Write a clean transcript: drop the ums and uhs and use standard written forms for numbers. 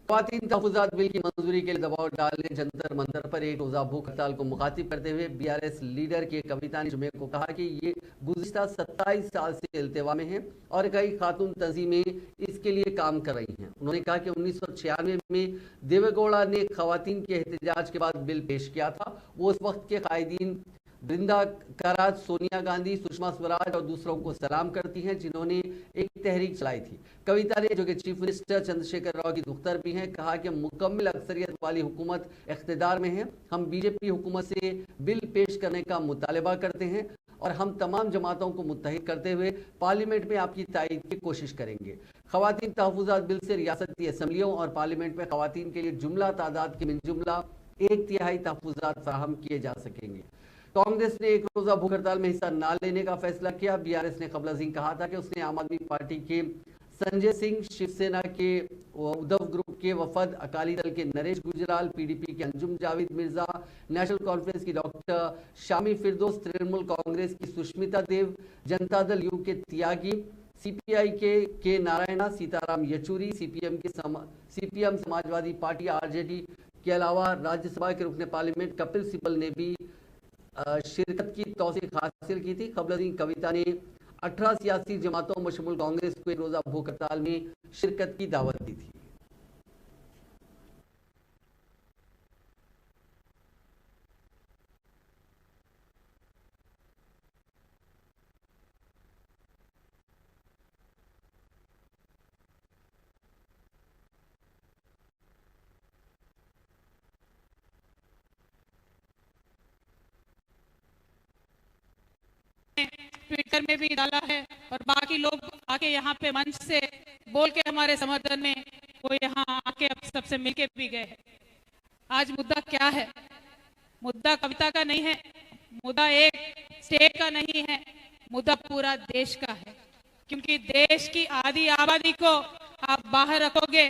ख्वातीन तहफ़्फ़ुज़ात bill की मंजूरी के लिए दबाव डालने जंतर मंतर पर एक रोज़ा भूख हड़ताल को मुखातिब करते हुए बीआरएस लीडर के कविता ने जुमे को कहा कि ये गुज़िश्ता 27 साल से इल्तिवा में है और कई खातून तंजीमें इसके लिए काम कर रही हैं। उन्होंने कहा कि 1996 में देवेगौड़ा ने ख्वातीन के एहतजाज के बाद बिल पेश किया था। वो उस वक्त के कायदीन बृंदा कराज, सोनिया गांधी, सुषमा स्वराज और दूसरों को सलाम करती हैं जिन्होंने एक तहरीक चलाई थी। कविता ने, जो कि चीफ मिनिस्टर चंद्रशेखर राव की दुख्तर भी हैं, कहा कि मुकम्मल अक्सरियत वाली हुकूमत इख्तिदार में है। हम बीजेपी हुकूमत से बिल पेश करने का मुतालबा करते हैं और हम तमाम जमातों को मुत्तहिद करते हुए पार्लियामेंट में आपकी तायीद की कोशिश करेंगे। ख्वातीन तहफ़्फ़ुज़ात बिल से रियासती असम्बलियों और पार्लियामेंट में ख्वातीन के लिए जुमला तादाद के मिन जुमला 1/3 तहफ़्फ़ुज़ात फराहम किए जा सकेंगे। कांग्रेस ने एक रोजा भूख हड़ताल में हिस्सा न लेने का फैसला किया। बीआरएस ने कबल अज़ीं कहा था कि उसने आम आदमी पार्टी के संजय सिंह, शिवसेना के उद्धव ग्रुप के वफद, अकाली दल के नरेश गुजराल, पीडीपी के अंजुम जावेद मिर्जा, नेशनल कॉन्फ्रेंस की डॉक्टर शामी फिरदौस, तृणमूल कांग्रेस की सुष्मिता देव, जनता दल यू के त्यागी, सीपीआई के Narayana, Sitaram Yechury, CPM, Samajwadi party, RJD के अलावा राज्यसभा के रुकने पार्लियामेंट कपिल सिब्बल ने भी शिरकत की तौसीक हासिल की थी। कबल अज़ीं कविता ने 18 सियासी जमातों मशमूल कांग्रेस को एक रोजा भूख हड़ताल में शिरकत की दावत दी थी। ट्विटर में भी डाला है और बाकी लोग आके यहाँ पे मंच से बोल के हमारे समर्थन में वो यहाँ आके अब सबसे मिलके भी गए हैं। आज मुद्दा क्या है? मुद्दा कविता का नहीं है, मुद्दा एक स्टेट का नहीं है, मुद्दा पूरा देश का है। क्योंकि देश की आधी आबादी को आप बाहर रखोगे